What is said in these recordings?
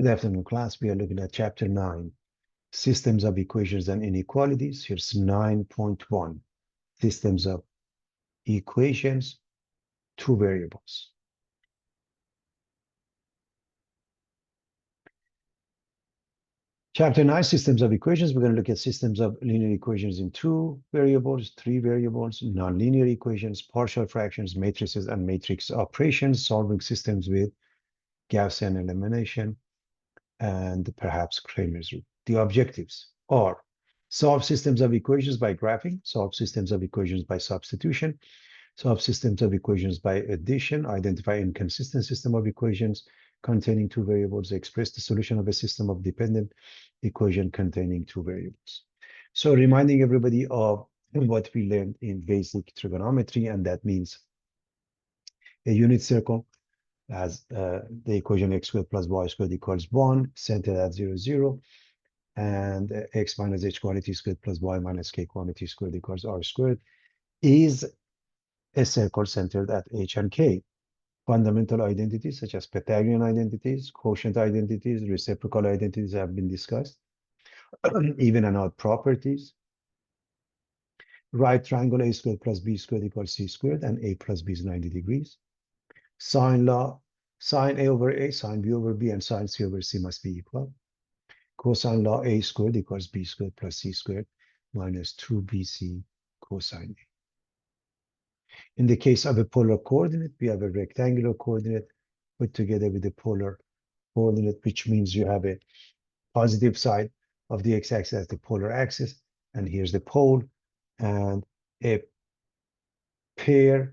Good afternoon, class. We are looking at chapter 9, Systems of Equations and Inequalities. Here's 9.1, Systems of Equations, two variables. Chapter 9, Systems of Equations. We're going to look at systems of linear equations in two variables, three variables, nonlinear equations, partial fractions, matrices, and matrix operations, solving systems with Gaussian elimination, and perhaps Cramer's rule. The objectives are solve systems of equations by graphing, solve systems of equations by substitution, solve systems of equations by addition, identify inconsistent system of equations containing two variables, express the solution of a system of dependent equation containing two variables. So reminding everybody of what we learned in basic trigonometry, and that means a unit circle has the equation x squared plus y squared equals 1, centered at 0, 0, and x minus h quantity squared plus y minus k quantity squared equals r squared is a circle centered at h and k. Fundamental identities such as Pythagorean identities, quotient identities, reciprocal identities have been discussed. Even and odd properties. Right triangle a squared plus b squared equals c squared, and a plus b is 90 degrees. Sine law, sine a over a, sine b over b, and sine c over c must be equal. Cosine law, a squared equals b squared plus c squared minus 2bc cosine a. In the case of a polar coordinate, we have a rectangular coordinate put together with a polar coordinate, which means you have a positive side of the x-axis as the polar axis, and here's the pole, and a pair,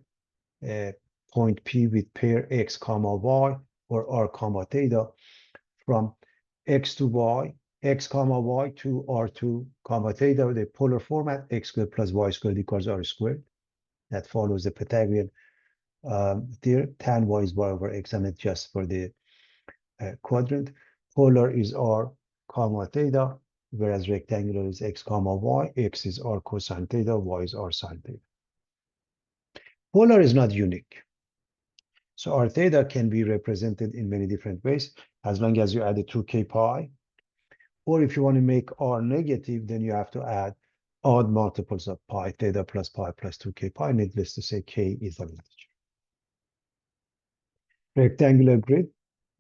point P with pair x comma y or r comma theta from x to y, x comma y to r2 comma theta with a polar format, x squared plus y squared equals r squared. That follows the Pythagorean theorem, tan y is y over x, and it's just for the quadrant. Polar is r comma theta, whereas rectangular is x comma y, x is r cosine theta, y is r sine theta. Polar is not unique. So r theta can be represented in many different ways, as long as you add a 2k pi. Or if you want to make r negative, then you have to add odd multiples of pi, theta plus pi plus 2k pi. Needless to say, k is an integer. Rectangular grid,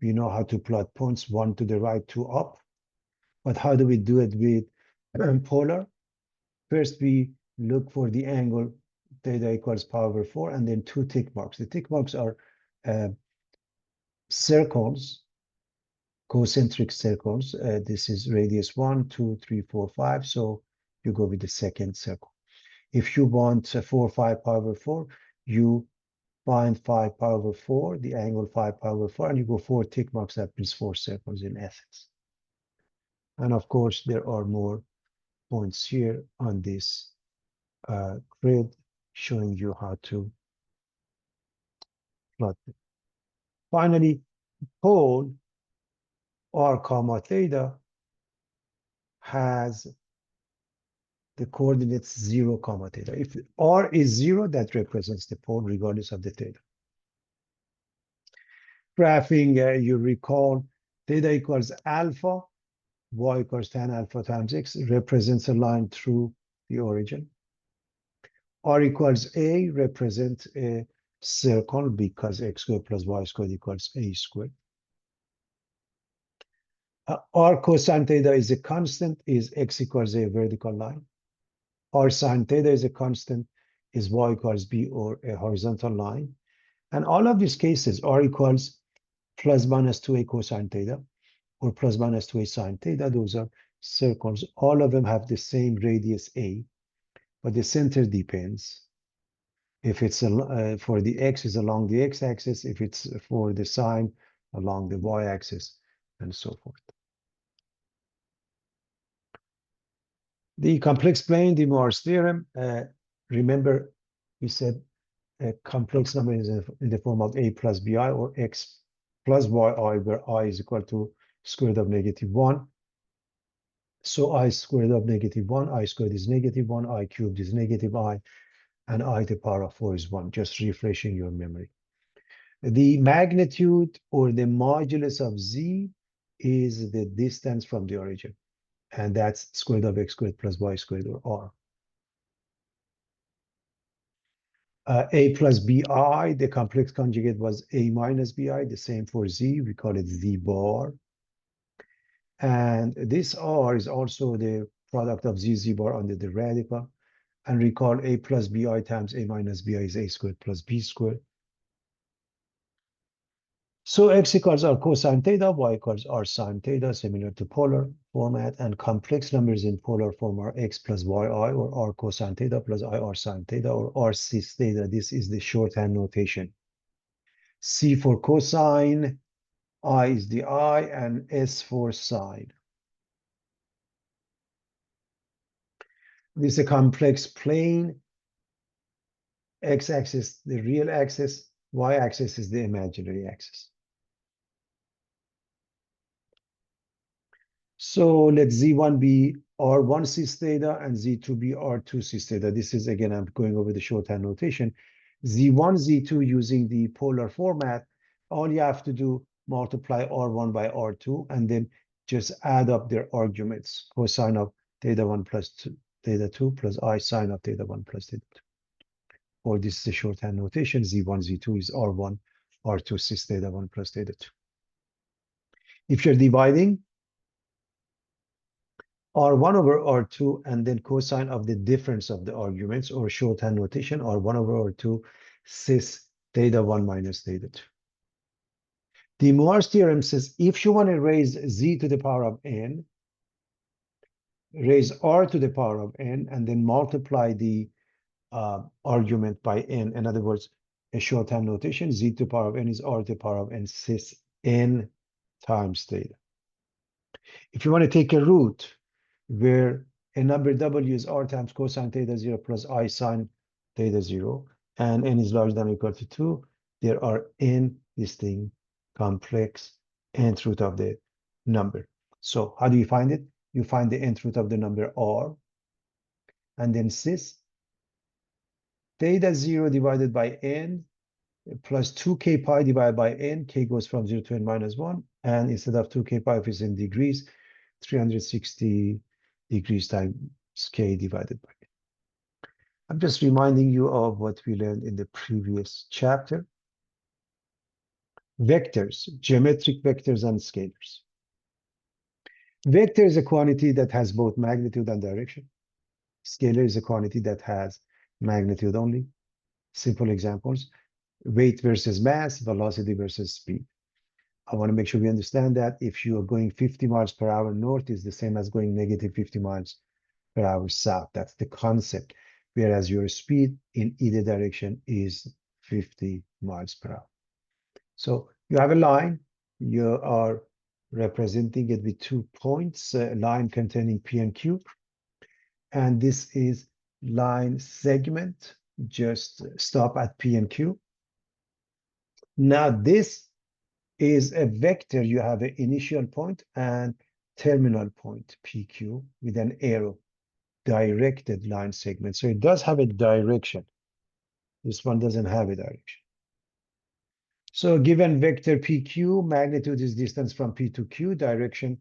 we know how to plot points, one to the right, two up. But how do we do it with polar? First, we look for the angle theta equals pi over 4, and then two tick marks. The tick marks are circles, concentric circles. This is radius 1, 2, 3, 4, 5. So you go with the second circle. If you want 4, 5 pi over 4, you find 5 pi over 4, the angle 5 pi over 4, and you go 4 tick marks. That means 4 circles in essence. And of course, there are more points here on this grid showing you how to plot it. Finally, pole r comma theta has the coordinates 0 comma theta. If r is 0, that represents the pole regardless of the theta. Graphing, you recall theta equals alpha, y equals tan alpha times x, represents a line through the origin. R equals a represents a circle because x squared plus y squared equals a squared. R cosine theta is a constant, is x equals a vertical line. R sine theta is a constant, is y equals b or a horizontal line. And all of these cases, R equals plus minus 2a cosine theta or plus minus 2a sine theta, those are circles. All of them have the same radius a, but the center depends. If it's for the x is along the x-axis, if it's for the sine along the y-axis, and so forth. The complex plane, De Moivre's theorem. Remember, we said a complex number is in the form of a plus bi, or x plus yi, where I is equal to square root of -1. So I squared of -1, I squared is -1, I cubed is -I, and I to the power of 4 is 1, just refreshing your memory. The magnitude or the modulus of z is the distance from the origin. And that's square root of x squared plus y squared, or r. A plus bi, the complex conjugate was a minus bi, the same for z, we call it z bar. And this r is also the product of z bar under the radical. And recall a plus bi times a minus bi is a squared plus b squared. So x equals r cosine theta, y equals r sine theta, similar to polar format, and complex numbers in polar form are x plus yi, or r cosine theta plus I r sine theta, or r cis theta. This is the shorthand notation. C for cosine, I is the I, and S for sine. This is a complex plane. X-axis, the real axis, y-axis is the imaginary axis. So let Z1 be R1 cis theta and Z2 be R2 cis theta. This is, again, I'm going over the shorthand notation. Z1, Z2 using the polar format, all you have to do, multiply R1 by R2, and then just add up their arguments. Cosine of theta 1 plus theta 2 plus I sine of theta 1 plus theta 2. Or this is the shorthand notation. Z1, Z2 is R1, R2 cis theta 1 plus theta 2. If you're dividing, R1 over R2, and then cosine of the difference of the arguments, or shorthand notation, R1 over R2 cis theta 1 minus theta 2. De Moivre's theorem says if you want to raise z to the power of n, raise r to the power of n, and then multiply the argument by n. In other words, a shorthand notation, z to the power of n is r to the power of n cis n times theta. If you want to take a root where a number w is r times cosine theta 0 plus I sine theta 0, and n is larger than or equal to 2, there are n distinct complex nth root of the number. So how do you find it? You find the nth root of the number r, and then cis theta 0 divided by n plus 2k pi divided by n. K goes from 0 to n minus 1, and instead of 2k pi, if it's in degrees, 360 degrees times k divided by n. I'm just reminding you of what we learned in the previous chapter. Vectors, geometric vectors and scalars. Vector is a quantity that has both magnitude and direction. Scalar is a quantity that has magnitude only. Simple examples: weight versus mass, velocity versus speed. I want to make sure we understand that if you are going 50 miles per hour north, is the same as going negative 50 miles per hour south. That's the concept. Whereas your speed in either direction is 50 miles per hour. So you have a line, you are representing it with 2 points, a line containing P and Q. And this is line segment, just stop at P and Q. Now this is a vector. You have an initial point and terminal point, PQ, with an arrow, directed line segment. So it does have a direction. This one doesn't have a direction. So given vector PQ, magnitude is distance from P to Q, direction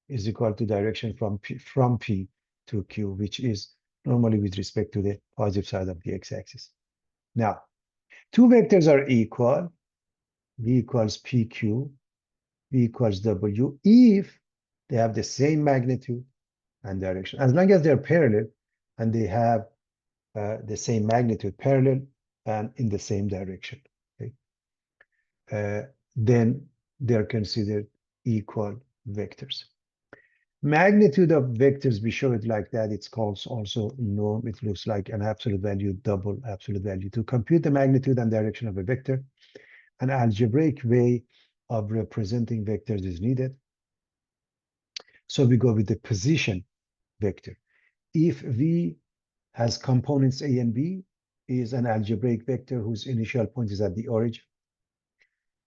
is equal to direction from P to Q, which is normally with respect to the positive side of the x-axis. Now, two vectors are equal, V equals PQ, V equals W, if they have the same magnitude and direction. As long as they're parallel and they have the same magnitude, parallel and in the same direction, okay? Then they're considered equal vectors. Magnitude of vectors, we show it like that. It's called also norm. It looks like an absolute value, double absolute value. To compute the magnitude and direction of a vector, an algebraic way of representing vectors is needed. So we go with the position vector. If V has components A and B, is an algebraic vector whose initial point is at the origin,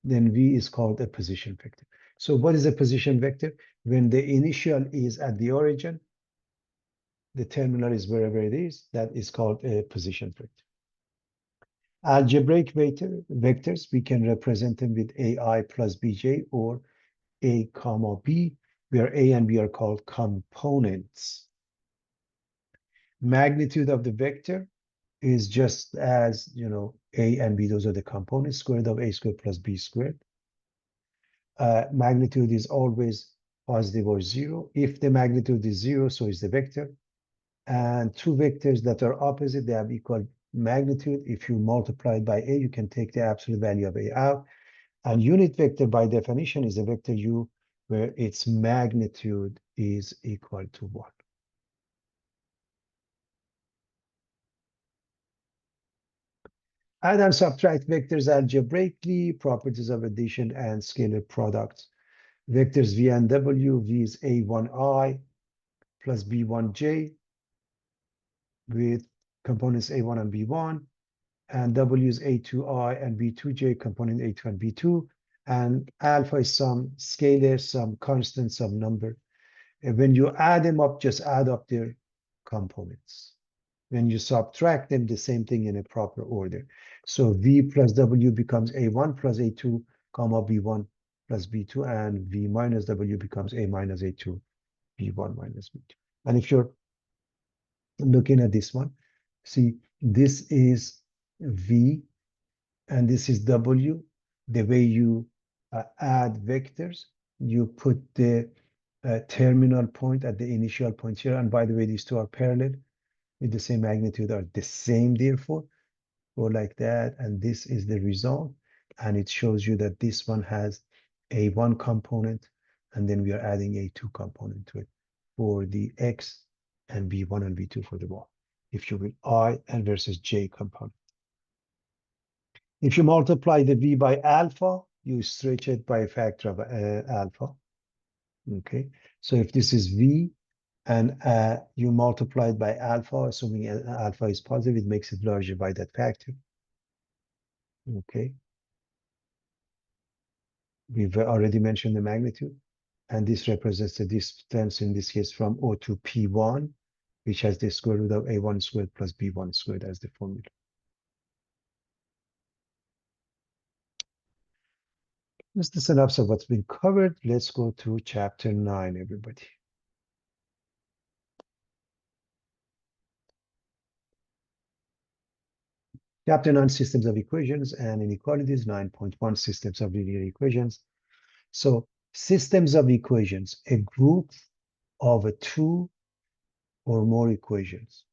then V is called a position vector. So what is a position vector? When the initial is at the origin, the terminal is wherever it is, that is called a position vector. Algebraic vectors, we can represent them with AI plus BJ or A comma B, where A and B are called components. Magnitude of the vector is just as, A and B, those are the components, square root of A squared plus B squared. Magnitude is always positive or zero. If the magnitude is zero, so is the vector. And two vectors that are opposite, they have equal magnitude. If you multiply it by A, you can take the absolute value of A out. And unit vector, by definition, is a vector U where its magnitude is equal to 1. Add and subtract vectors algebraically, properties of addition and scalar products. Vectors V and W, V is A1I plus B1J with components A1 and B1, and W is A2I and B2J, component A2 and B2, and alpha is some scalar, some constant, some number. And when you add them up, just add up their components. When you subtract them, the same thing in a proper order. So V plus W becomes A1 plus A2, comma B1 plus B2, and V minus W becomes A minus A2, B1 minus B2. And if you're looking at this one, see, this is V and this is W. The way you add vectors, you put the terminal point at the initial point here. And by the way, these two are parallel with the same magnitude, are the same, therefore, go like that. And this is the result. And it shows you that this one has a one component, and then we are adding a two component to it for the X, and B1 and B2 for the Y. If you will, I and versus J component. If you multiply the V by alpha, you stretch it by a factor of alpha. Okay, so if this is V and you multiply it by alpha, assuming alpha is positive, it makes it larger by that factor. Okay, we've already mentioned the magnitude, and this represents the distance in this case from O to P1, which has the square root of A1 squared plus B1 squared as the formula. That's the synopsis of what's been covered. Let's go to chapter 9, everybody. Chapter 9, systems of equations and inequalities. 9.1, systems of linear equations. So systems of equations, a group of two or more equations.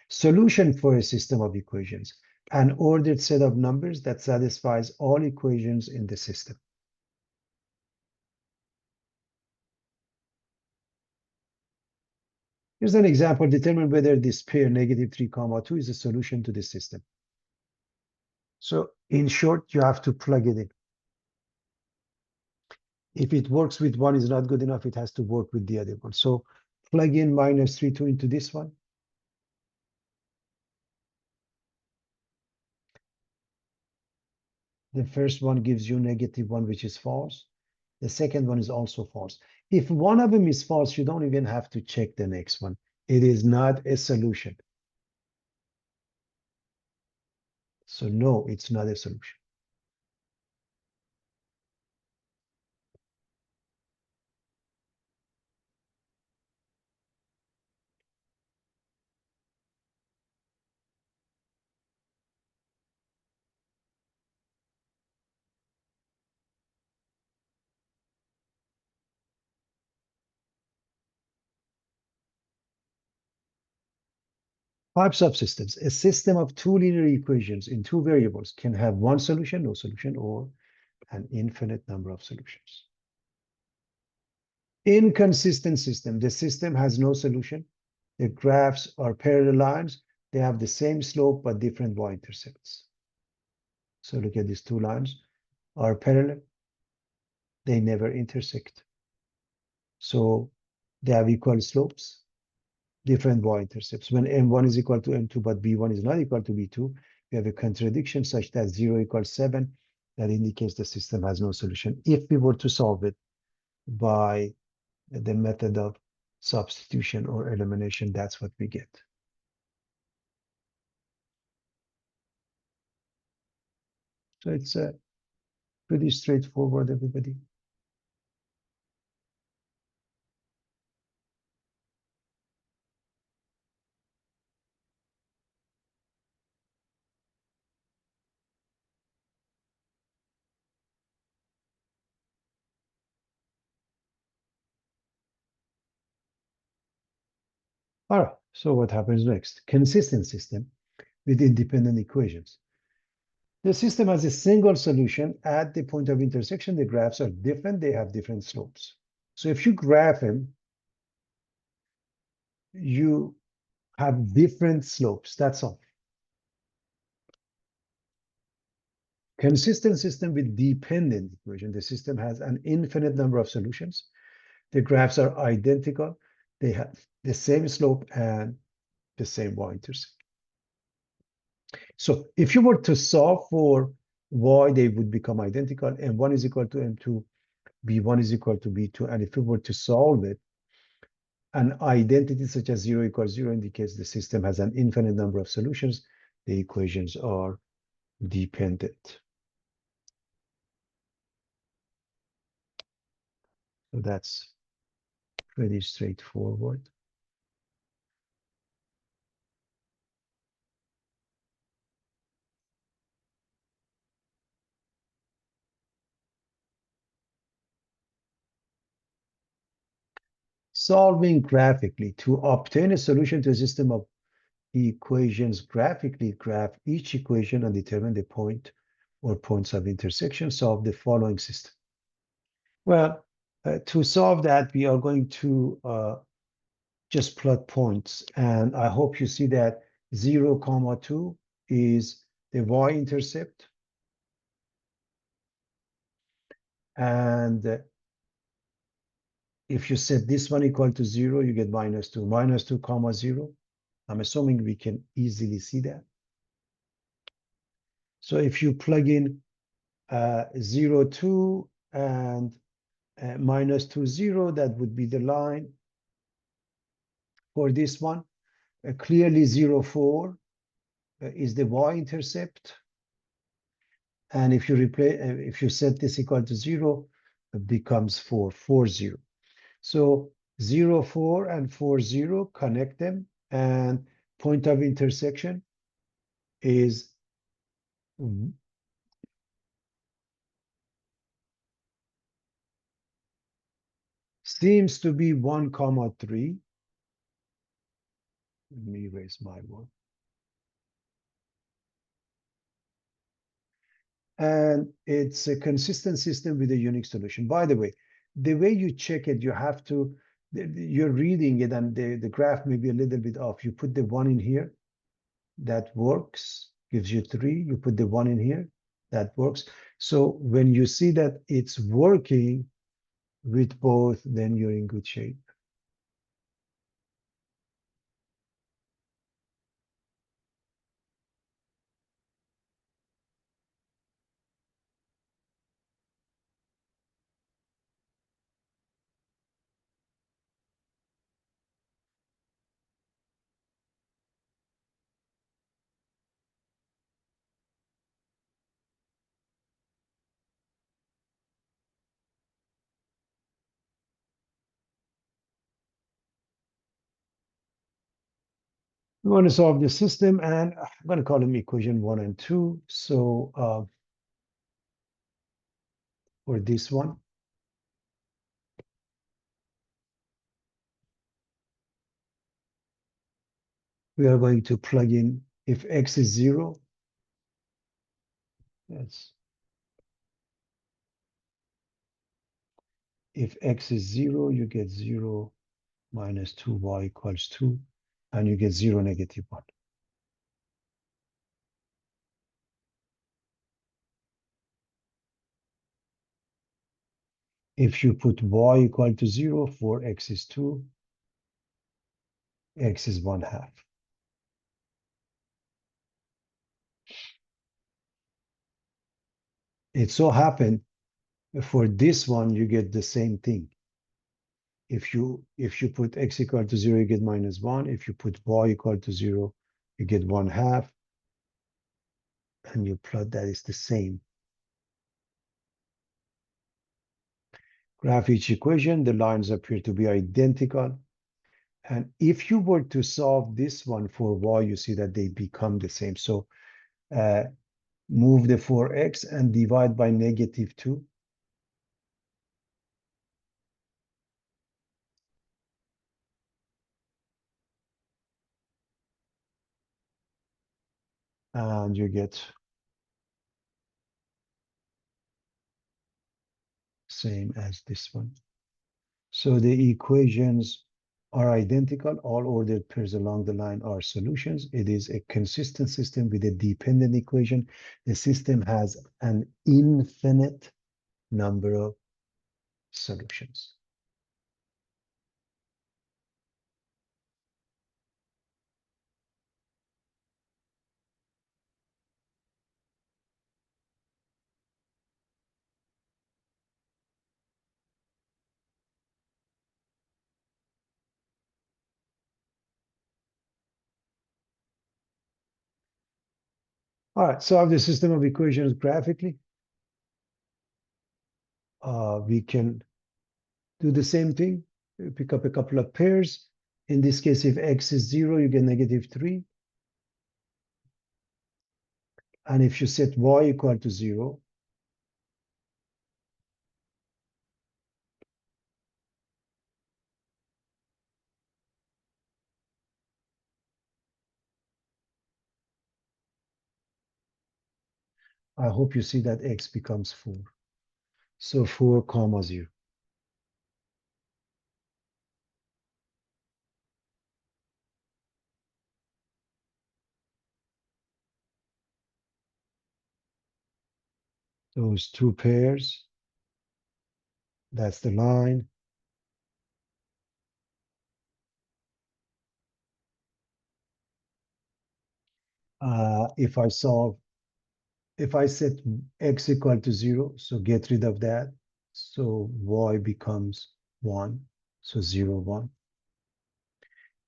Solution for a system of equations, an ordered set of numbers that satisfies all equations in the system. Here's an example. Determine whether this pair negative 3 comma 2 is a solution to this system. So in short, you have to plug it in. If it works with one is not good enough, it has to work with the other one. So plug in minus 3, 2 into this one. The first one gives you negative 1, which is false. The second one is also false. If one of them is false, you don't even have to check the next one. It is not a solution. So no, it's not a solution. Types of systems. A system of two linear equations in two variables can have one solution, no solution, or an infinite number of solutions. Inconsistent system. The system has no solution. The graphs are parallel lines. They have the same slope but different y-intercepts. So look at these two lines are parallel. They never intersect. So they have equal slopes, different y-intercepts. When m1 is equal to m2 but b1 is not equal to b2, we have a contradiction such that 0 equals 7. That indicates the system has no solution. If we were to solve it by the method of substitution or elimination, that's what we get. So it's pretty straightforward, everybody. All right, so what happens next? Consistent system with independent equations. The system has a single solution at the point of intersection. The graphs are different. They have different slopes. So if you graph them, you have different slopes. That's all. Consistent system with dependent equation. The system has an infinite number of solutions. The graphs are identical. They have the same slope and the same y-intercept. So if you were to solve for y, they would become identical. M1 is equal to M2, B1 is equal to B2. And if you were to solve it, an identity such as 0 equals 0 indicates the system has an infinite number of solutions. The equations are dependent. So that's pretty straightforward. Solving graphically. To obtain a solution to a system of equations graphically, graph each equation and determine the point or points of intersection. Solve the following system. Well, to solve that, we are going to just plot points. And I hope you see that 0, 2 is the y-intercept. And if you set this one equal to 0, you get -2. -2, 0. I'm assuming we can easily see that. So if you plug in 0, 2 and -2, 0, that would be the line for this one. Clearly 0, 4 is the y-intercept. And if you replace, if you set this equal to 0, it becomes 4, 4, 0. So 0, 4 and 4, 0, connect them, and point of intersection is seems to be 1, 3. Let me erase my one. And it's a consistent system with a unique solution. By the way, the way you check it, you have to, you're reading it and the graph may be a little bit off. You put the 1 in here, that works, gives you 3. You put the 1 in here, that works. So when you see that it's working with both, then you're in good shape. We want to solve the system, and I'm going to call them equation 1 and 2. So for this one, we are going to plug in if x is 0. Yes. If x is 0, you get 0 minus 2y equals 2, and you get 0, -1. If you put y equal to 0, for x is 2, x is 1/2. It so happened for this one, you get the same thing. If you put x equal to 0, you get -1. If you put y equal to 0, you get 1/2. And you plot that, is the same. Graph each equation, the lines appear to be identical. And if you were to solve this one for y, you see that they become the same. So move the 4x and divide by -2. and you get same as this one. So the equations are identical. All ordered pairs along the line are solutions. It is a consistent system with a dependent equation. The system has an infinite number of solutions. All right, solve the system of equations graphically. We can do the same thing. Pick up a couple of pairs. In this case, if x is 0, you get -3. And if you set y equal to 0, I hope you see that x becomes 4. So 4 comma 0. Those two pairs, that's the line. If I set x equal to 0, so get rid of that. So y becomes 1, so 0, 1.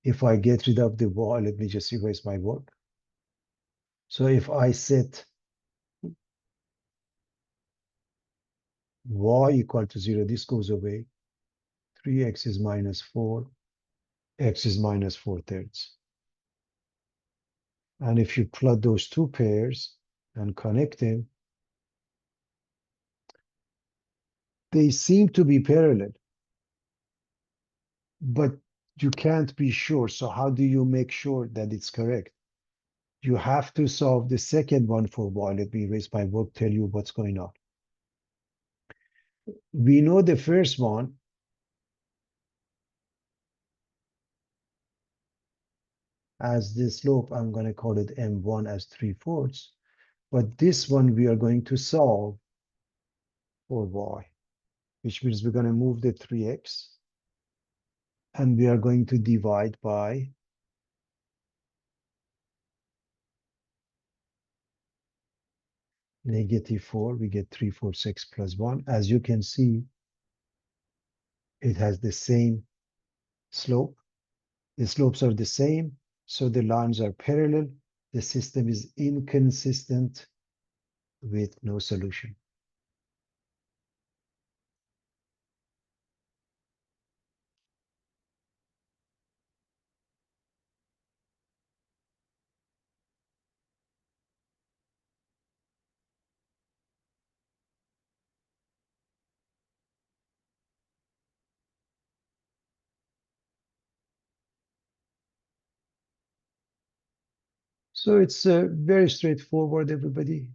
If I get rid of the y, let me just erase my work. So if I set y equal to 0, this goes away. 3x is -4, x is -4/3. And if you plot those two pairs and connect them, they seem to be parallel, but you can't be sure. So how do you make sure that it's correct? You have to solve the second one for y. Let me erase my work, tell you what's going on. We know the first one as the slope, I'm going to call it m1 as 3/4. But this one we are going to solve for y, which means we're going to move the 3x and we are going to divide by -4. We get 3/4 plus 1. As you can see, it has the same slope. The slopes are the same, so the lines are parallel. The system is inconsistent with no solution. So it's very straightforward, everybody.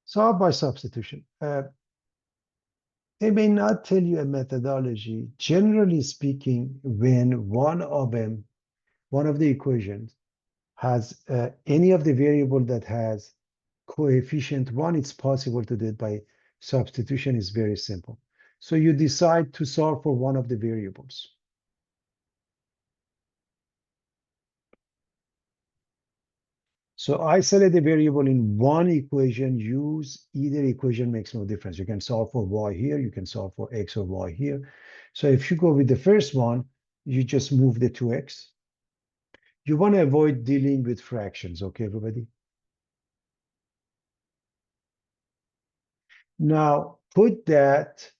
Solve by substitution. They may not tell you a methodology. Generally speaking, when one of the equations has any of the variable that has coefficient 1, it's possible to do it by substitution. Is very simple. So you decide to solve for one of the variables. So isolate the variable in one equation, use either equation, makes no difference. You can solve for y here, you can solve for x or y here. So if you go with the first one, you just move the 2x. You want to avoid dealing with fractions, okay, everybody? Now put that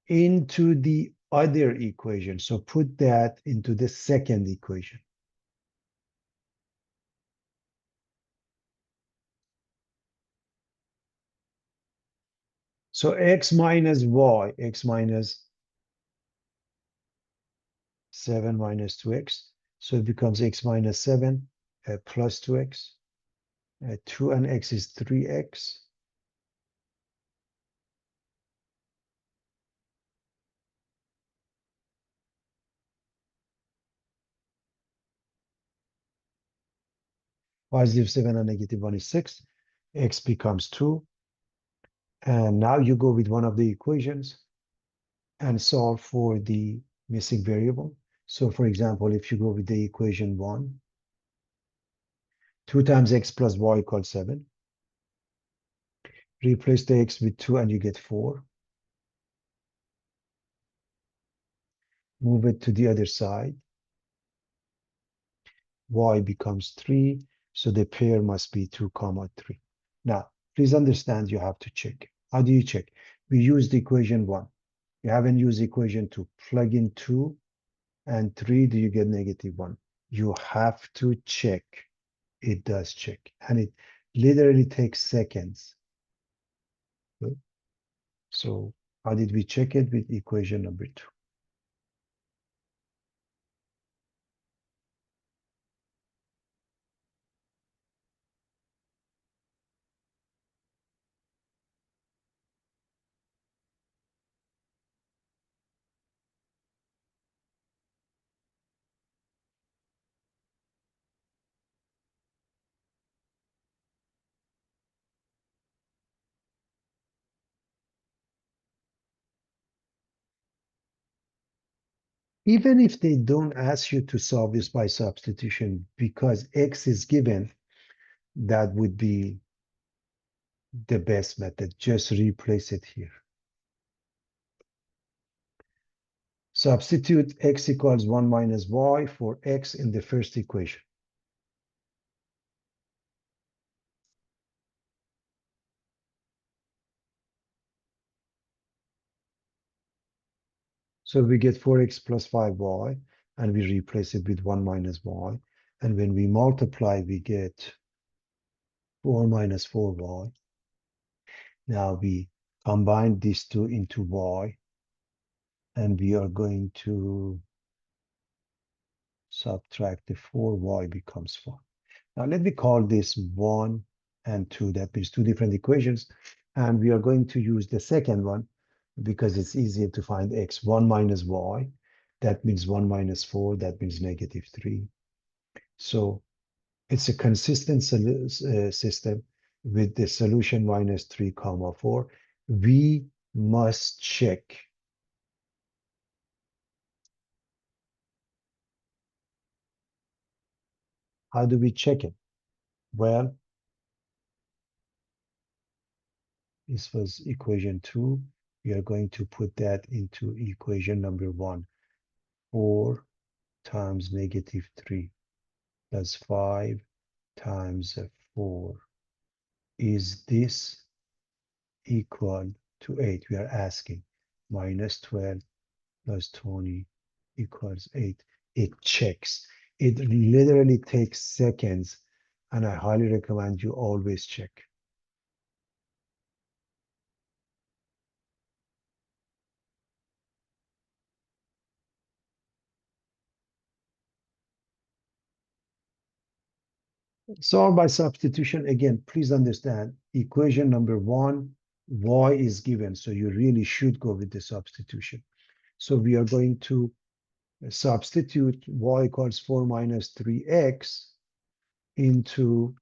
into the other equation. So put that into the second equation. So x minus y, x minus 7 minus 2x. So it becomes x minus 7 plus 2x. 2 and x is 3x. Positive 7 and negative 1 is 6. X becomes 2. And now you go with one of the equations and solve for the missing variable. So for example, if you go with the equation 1, 2 times x plus y equals 7. Replace the x with 2 and you get 4. Move it to the other side. Y becomes 3. So the pair must be 2 comma 3. Now, please understand you have to check. How do you check? We used equation 1. You haven't used equation 2. Plug in 2 and 3, do you get negative 1? You have to check. It does check. And it literally takes seconds. Good. So how did we check it? With equation number 2. Even if they don't ask you to solve this by substitution, because x is given, that would be the best method. Just replace it here. Substitute x equals 1 minus y for x in the first equation. So we get 4x plus 5y, and we replace it with 1 minus y. And when we multiply, we get 4 minus 4y. Now we combine these two into y, and we are going to subtract the 4y becomes 4. Now let me call this 1 and 2. That means two different equations. And we are going to use the second one because it's easier to find x. 1 minus y. That means 1 minus 4. That means negative 3. So it's a consistent system with the solution minus 3 comma 4. We must check. How do we check it? Well, this was equation 2. We are going to put that into equation number 1. 4 times negative 3 plus 5 times 4. Is this equal to 8? We are asking. Minus 12 plus 20 equals 8. It checks. It literally takes seconds, and I highly recommend you always check. Solve by substitution. Again, please understand, equation number 1, y is given, so you really should go with the substitution. So we are going to substitute y equals 4 minus 3x into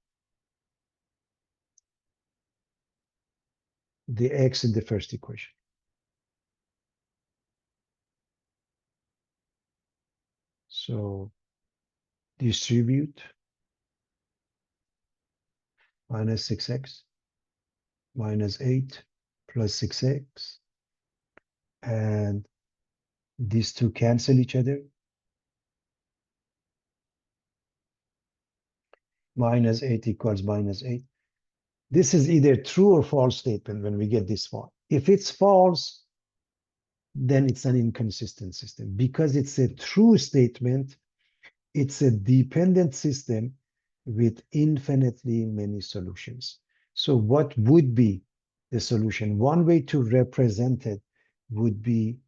the x in the first equation. So distribute minus 6x minus 8 plus 6x, and these two cancel each other. Minus 8 equals minus 8. This is either true or false statement when we get this far. If it's false, then it's an inconsistent system. Because it's a true statement, it's a dependent system with infinitely many solutions. So what would be the solution? One way to represent it would be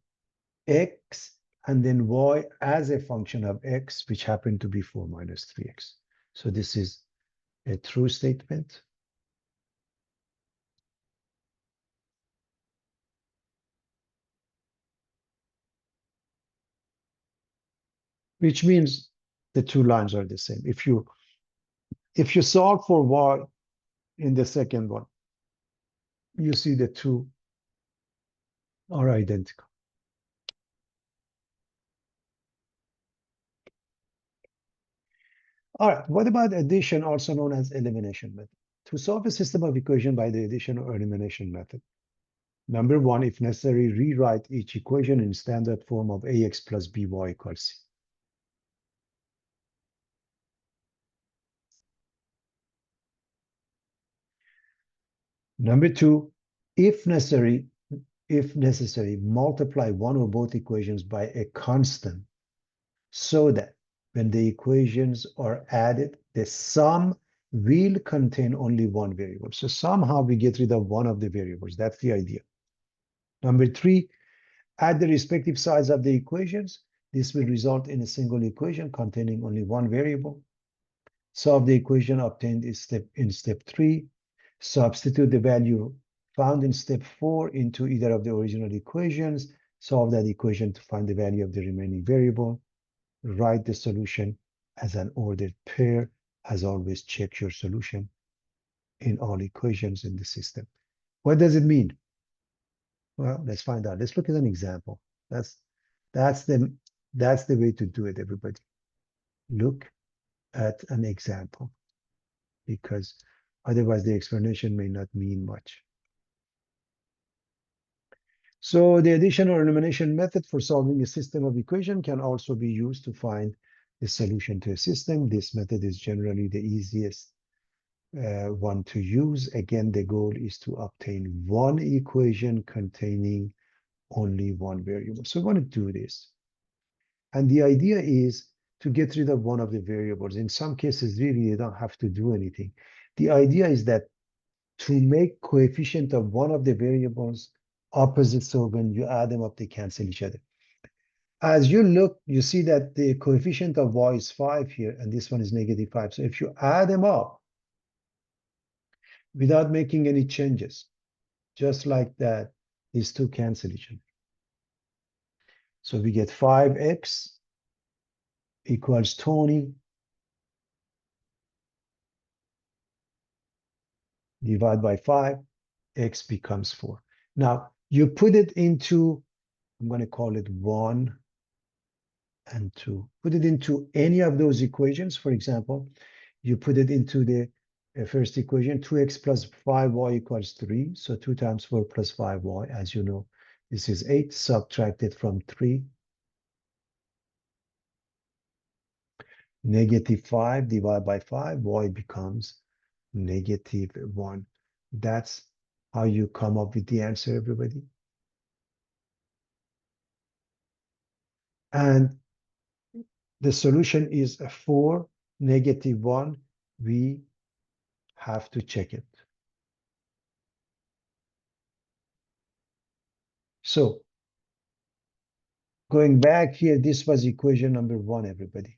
x and then y as a function of x, which happened to be 4 minus 3x. So this is a true statement. Which means the two lines are the same. If you solve for y in the second one, you see the two are identical. All right, what about addition, also known as elimination method? To solve a system of equation by the addition or elimination method, number one, if necessary, rewrite each equation in standard form of ax plus by equals c. Number two, if necessary, multiply one or both equations by a constant so that when the equations are added, the sum will contain only one variable. So somehow we get rid of one of the variables. That's the idea. Number three, add the respective sides of the equations. This will result in a single equation containing only one variable. Solve the equation obtained in step 3. Substitute the value found in step 4 into either of the original equations. Solve that equation to find the value of the remaining variable. Write the solution as an ordered pair. As always, check your solution in all equations in the system. What does it mean? Well, let's find out. Let's look at an example. That's that's the that's the way to do it, everybody. Look at an example, because otherwise the explanation may not mean much. So the addition or elimination method for solving a system of equation can also be used to find the solution to a system. This method is generally the easiest one to use. Again, the goal is to obtain one equation containing only one variable. So we're going to do this. And the idea is to get rid of one of the variables. In some cases, really, you don't have to do anything. The idea is that to make coefficient of one of the variables opposite, so when you add them up, they cancel each other. As you look, you see that the coefficient of y is 5 here, and this one is -5. So if you add them up without making any changes, just like that, these two cancel each other. So we get 5x equals 20 divided by 5, x becomes 4. Now, you put it into, I'm going to call it 1 and 2. Put it into any of those equations. For example, you put it into the first equation, 2x plus 5y equals 3. So 2 times 4 plus 5y, as you know, this is 8, subtracted from 3. -5 divided by 5, y becomes -1. That's how you come up with the answer, everybody. And the solution is a 4, -1. We have to check it. So going back here, this was equation number 1, everybody.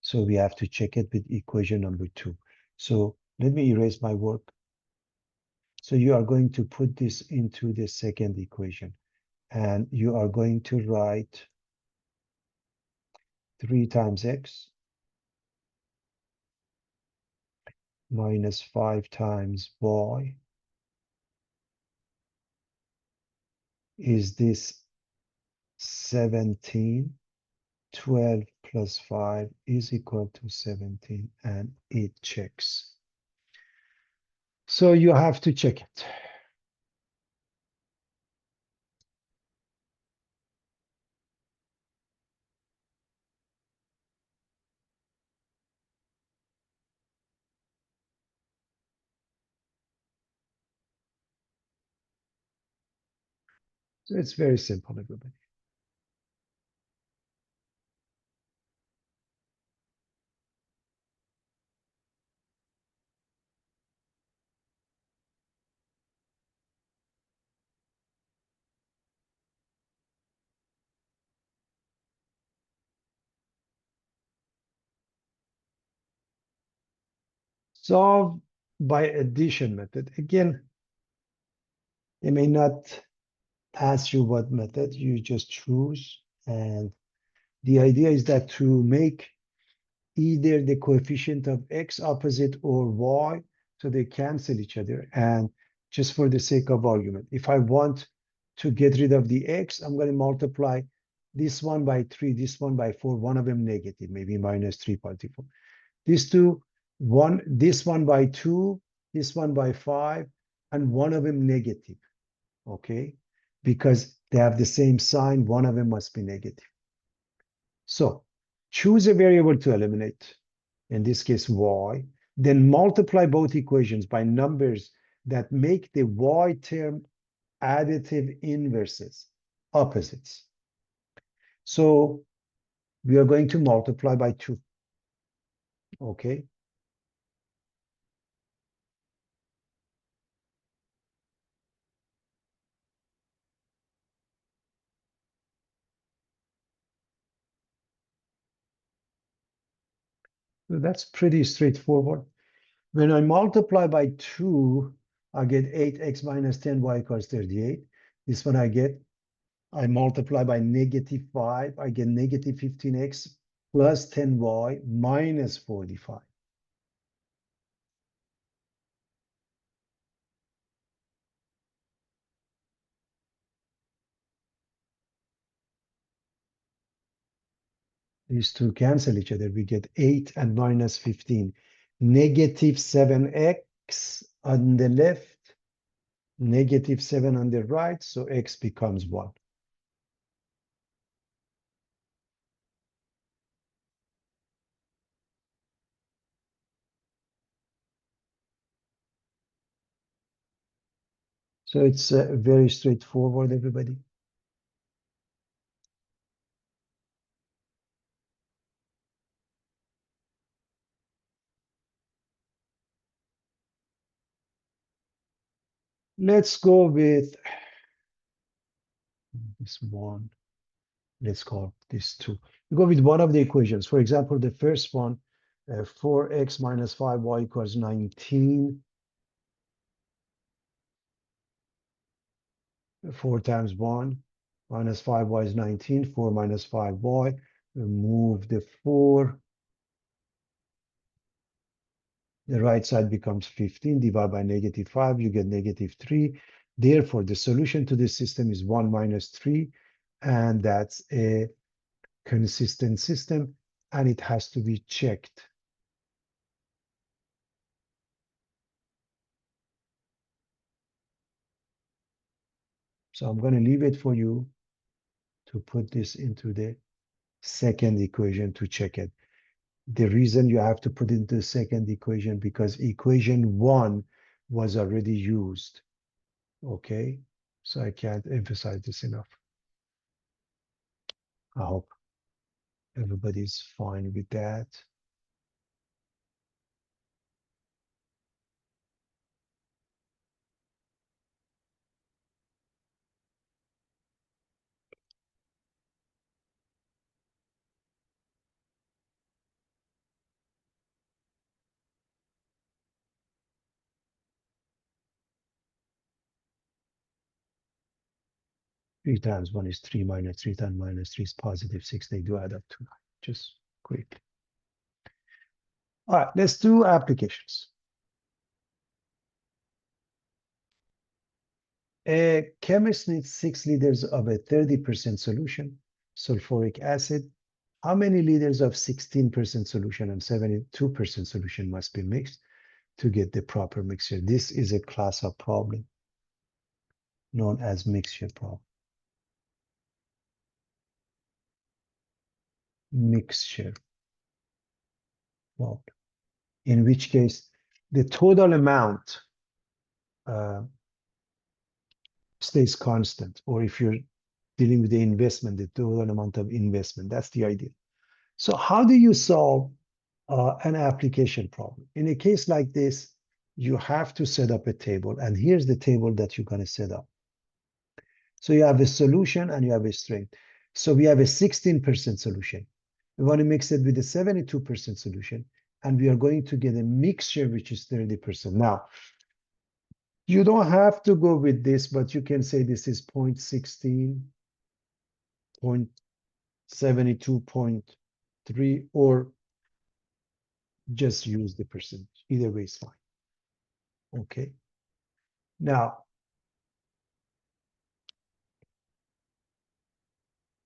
So we have to check it with equation number 2. So let me erase my work. So you are going to put this into the second equation, and you are going to write 3 times x minus 5 times y. Is this 17? 12 plus 5 is equal to 17, and it checks. So you have to check it. So it's very simple, everybody. Solve by addition method. Again, they may not ask you what method, you just choose. And the idea is that to make either the coefficient of x opposite or y, so they cancel each other. And just for the sake of argument, if I want to get rid of the x, I'm going to multiply this one by 3, this one by 4, one of them negative, maybe minus 3.4. These two, this one by 2, this one by 5, and one of them negative, okay? Because they have the same sign, one of them must be negative. So choose a variable to eliminate, in this case y, then multiply both equations by numbers that make the y term additive inverses, opposites. So we are going to multiply by 2, okay? So that's pretty straightforward. When I multiply by 2, I get 8x minus 10y equals 38. This one I multiply by negative 5, I get negative 15x plus 10y minus 45. These two cancel each other. We get 8 and minus 15. Negative 7x on the left, negative 7 on the right, so x becomes 1. So it's very straightforward, everybody. Let's go with this one. Let's call this 2. We go with one of the equations. For example, the first one, 4x minus 5y equals 19. 4 times 1 minus 5y is 19. 4 minus 5y. Remove the 4. The right side becomes 15. Divide by negative 5. You get negative 3. Therefore, the solution to this system is 1 minus 3. And that's a consistent system. And it has to be checked. So I'm going to leave it for you to put this into the second equation to check it. The reason you have to put it into the second equation because equation 1 was already used. Okay, so I can't emphasize this enough. I hope everybody's fine with that. Three times 1 is 3 minus 3 times minus 3 is positive 6. They do add up to 9. Just quick. All right, let's do applications. A chemist needs 6 liters of a 30% solution, sulfuric acid. How many liters of 16% solution and 72% solution must be mixed to get the proper mixture? This is a class of problem known as mixture problem. Mixture problem. In which case, the total amount stays constant, or if you're dealing with the investment, the total amount of investment. That's the idea. So how do you solve an application problem? In a case like this, you have to set up a table, and here's the table that you're going to set up. So you have a solution and you have a string. So we have a 16% solution. We want to mix it with a 72% solution, and we are going to get a mixture which is 30%. Now, you don't have to go with this, but you can say this is 0.16, 0.72.3, or just use the percentage. Either way is fine. Okay. Now,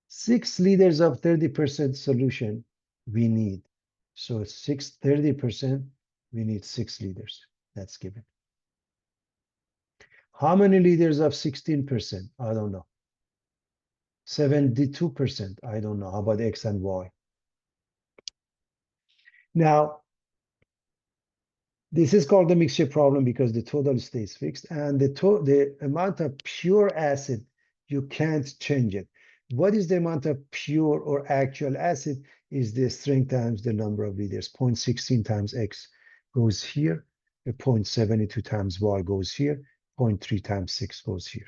6 liters of 30% solution we need. So 30%, we need 6 liters. That's given. How many liters of 16%? I don't know. 72%. I don't know. How about X and Y? Now, this is called the mixture problem because the total stays fixed, and the amount of pure acid, you can't change it. What is the amount of pure or actual acid? Is the strength times the number of liters. 0.16 times X goes here. 0.72 times Y goes here. 0.3 times 6 goes here.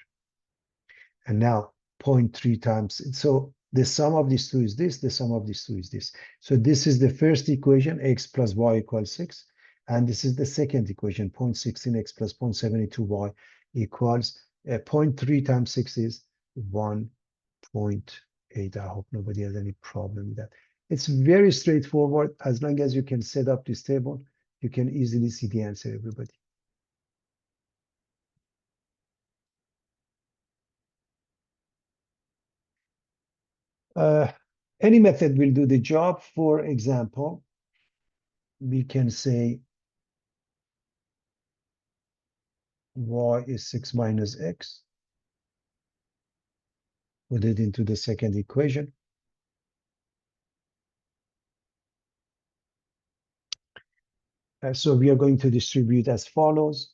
And now 0.3 times, so the sum of these two is this, the sum of these two is this. So this is the first equation, X plus Y equals 6. And this is the second equation, 0.16x plus 0.72y equals 0.3 times 6 is 1.8. I hope nobody has any problem with that. It's very straightforward. As long as you can set up this table, you can easily see the answer, everybody. Any method will do the job. For example, we can say y is 6 minus x. Put it into the second equation. So we are going to distribute as follows.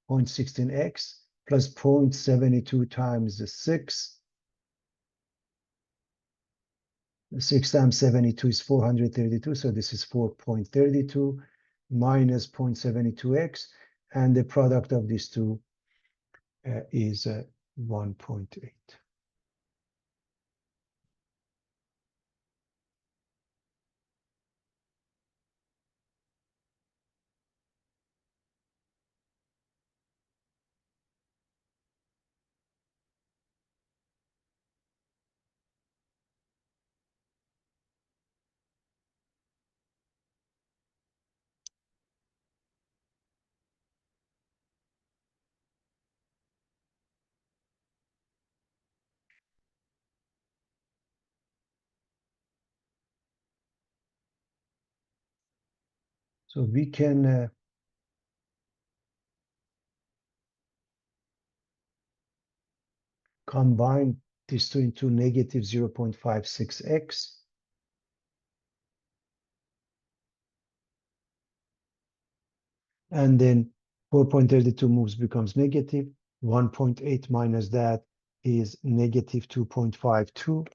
0.16x plus 0.72 times the 6. 6 times 72 is 432. So this is 4.32 minus 0.72x. And the product of these two is 1.8. So we can combine these two into negative 0.56x. And then 4.32 moves becomes negative. 1.8 minus that is negative 2.52.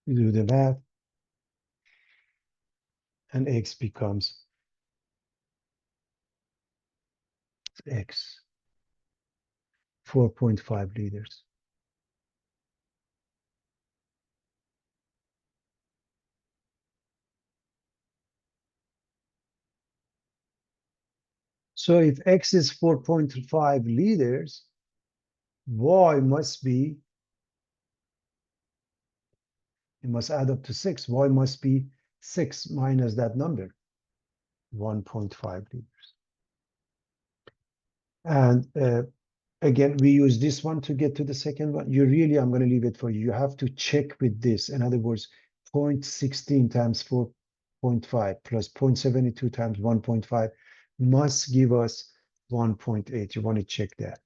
You do the math, and x becomes x, 4.5 liters. So if x is 4.5 liters, y must be, it must add up to 6. Y must be 6 minus that number, 1.5 liters. And Again, we use this one to get to the second one. You really, I'm going to leave it for you. You have to check with this. In other words, 0.16 times 4.5 plus 0.72 times 1.5 must give us 1.8. You want to check that.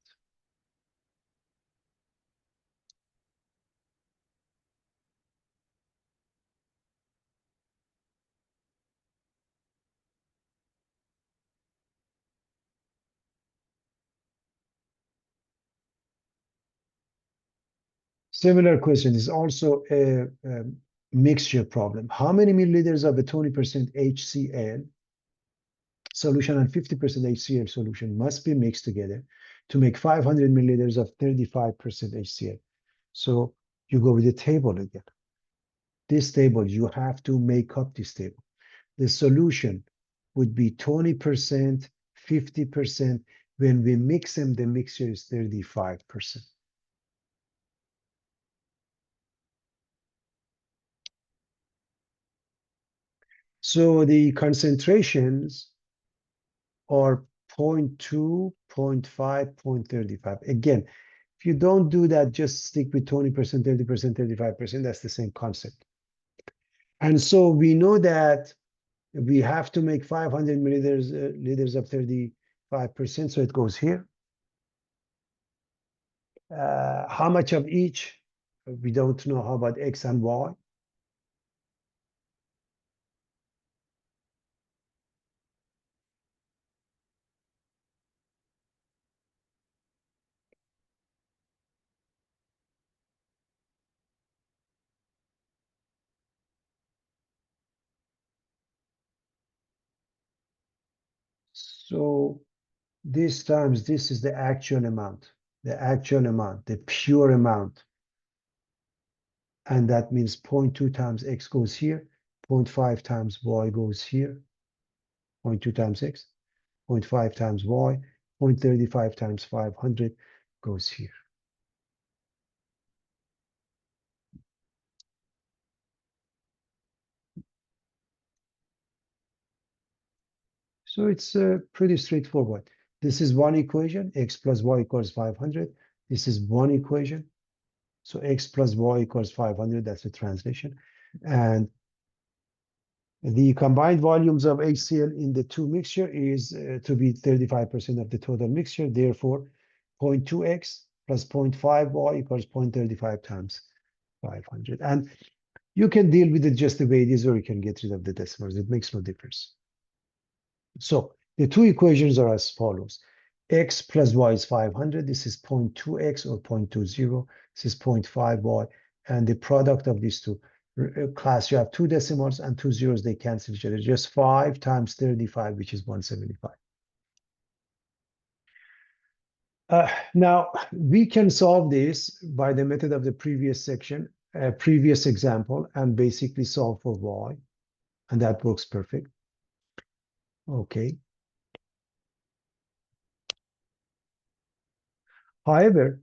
Similar question is also a, mixture problem. How many milliliters of a 20% HCl solution and 50% HCl solution must be mixed together to make 500 milliliters of 35% HCl? So you go with the table again. This table, you have to make up this table. The solution would be 20%, 50%. When we mix them, the mixture is 35%. So the concentrations are 0.2, 0.5, 0.35. Again, if you don't do that, just stick with 20%, 30%, 35%. That's the same concept. And so we know that we have to make 500 milliliters liters of 35%. So it goes here. How much of each? We don't know. How about X and Y? So this times this is the actual amount, the pure amount. And that means 0.2 times X goes here, 0.5 times Y goes here, 0.2 times X, 0.5 times Y, 0.35 times 500 goes here. So it's pretty straightforward. This is one equation, X plus Y equals 500. This is one equation. So X plus Y equals 500, that's the translation. And the combined volumes of HCl in the two mixture is to be 35% of the total mixture. Therefore, 0.2X plus 0.5Y equals 0.35 times 500. And you can deal with it just the way it is, or you can get rid of the decimals. It makes no difference. So the two equations are as follows. X plus Y is 500. This is 0.2X or 0.20. This is 0.5Y. And the product of these two class, you have two decimals and two zeros, they cancel each other. Just 5 times 35, which is 175. Now, we can solve this by the method of the previous section, previous example, and basically solve for Y. And that works perfect. Okay. However,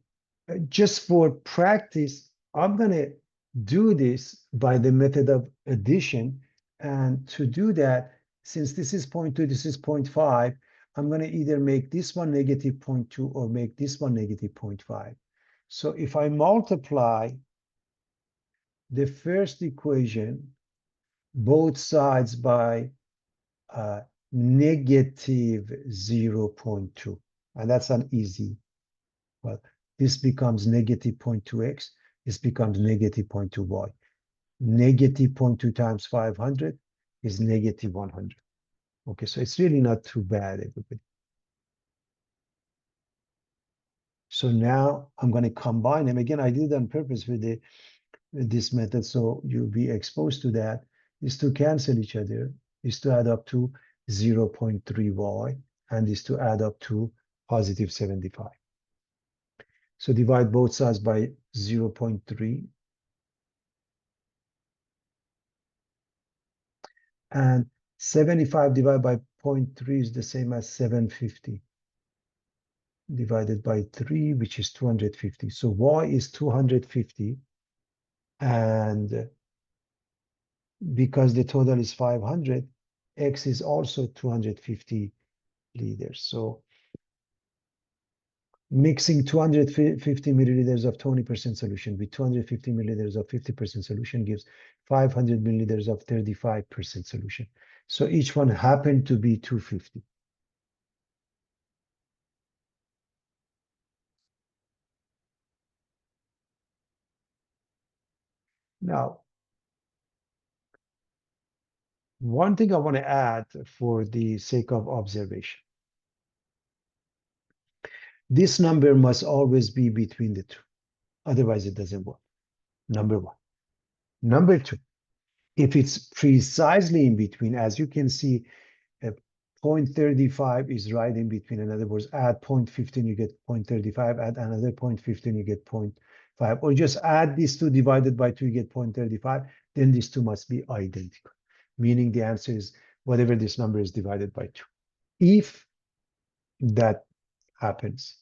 just for practice, I'm going to do this by the method of addition. And to do that, since this is 0.2, this is 0.5, I'm going to either make this one negative 0.2 or make this one negative 0.5. So if I multiply the first equation, both sides by negative 0.2, and that's an easy, well, this becomes negative 0.2x. This becomes negative 0.2y. Negative 0.2 times 500 is negative 100. Okay, so it's really not too bad, everybody. So now I'm going to combine them. Again, I did it on purpose with this method, so you'll be exposed to that. These two cancel each other. These two add up to 0.3y, and these two add up to positive 75. So divide both sides by 0.3. And 75 divided by 0.3 is the same as 750 divided by 3, which is 250. So Y is 250. And because the total is 500, X is also 250 liters. So Mixing 250 milliliters of 20% solution with 250 milliliters of 50% solution gives 500 milliliters of 35% solution. So each one happened to be 250. Now, one thing I want to add for the sake of observation. This number must always be between the two. Otherwise, it doesn't work. Number one. Number two, if it's precisely in between, as you can see, 0.35 is right in between. In other words, add 0.15, you get 0.35, add another 0.15, you get 0.5, or just add these two divided by 2, you get 0.35, then these two must be identical, meaning the answer is whatever this number is divided by 2. If that happens,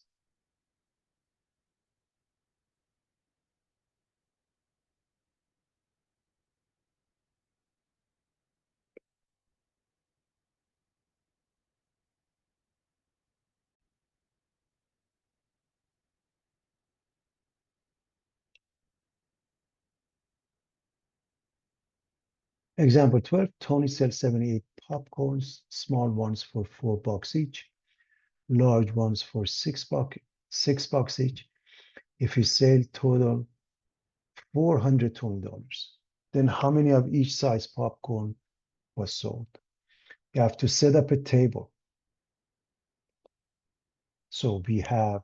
example 12, Tony sells 78 popcorns, small ones for $4 each, large ones for $6 each. If he sell total $420, then how many of each size popcorn was sold? You have to set up a table. So we have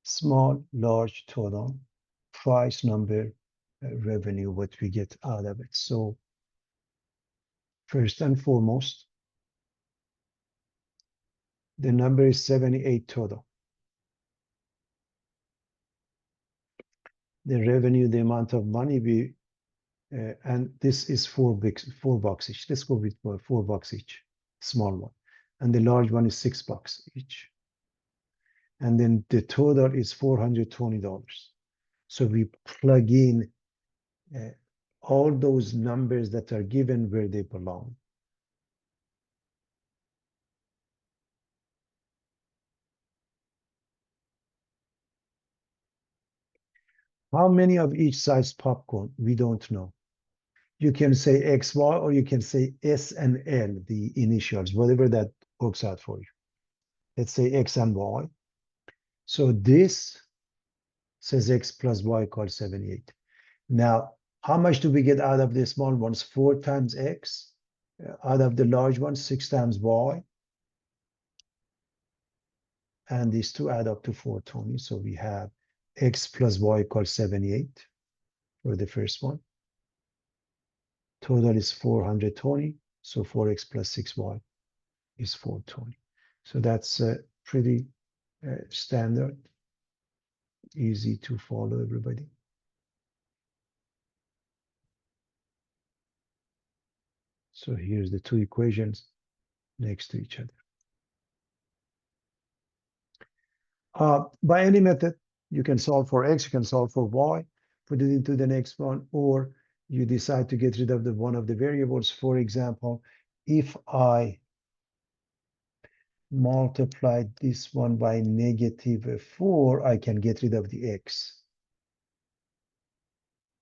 small, large, total, price, number, revenue, what we get out of it. So first and foremost, the number is 78 total. The revenue, the amount of money we, and this is $4 each. Let's go with $4 each, small one. And the large one is $6 each. And then the total is $420. So we plug in all those numbers that are given where they belong. How many of each size popcorn? We don't know. You can say XY or you can say S and L, the initials, whatever that works out for you. Let's say X and Y. So this says X plus Y equals 78. Now, how much do we get out of the small ones? 4 times X. Out of the large ones, 6 times Y. And these two add up to 420. So we have X plus Y equals 78 for the first one. Total is 420. So 4X plus 6Y is 420. So that's pretty standard, easy to follow, everybody. So here's the two equations next to each other. By any method, you can solve for X, you can solve for Y, put it into the next one, or you decide to get rid of the one of the variables. For example, if I multiply this one by -4, I can get rid of the X.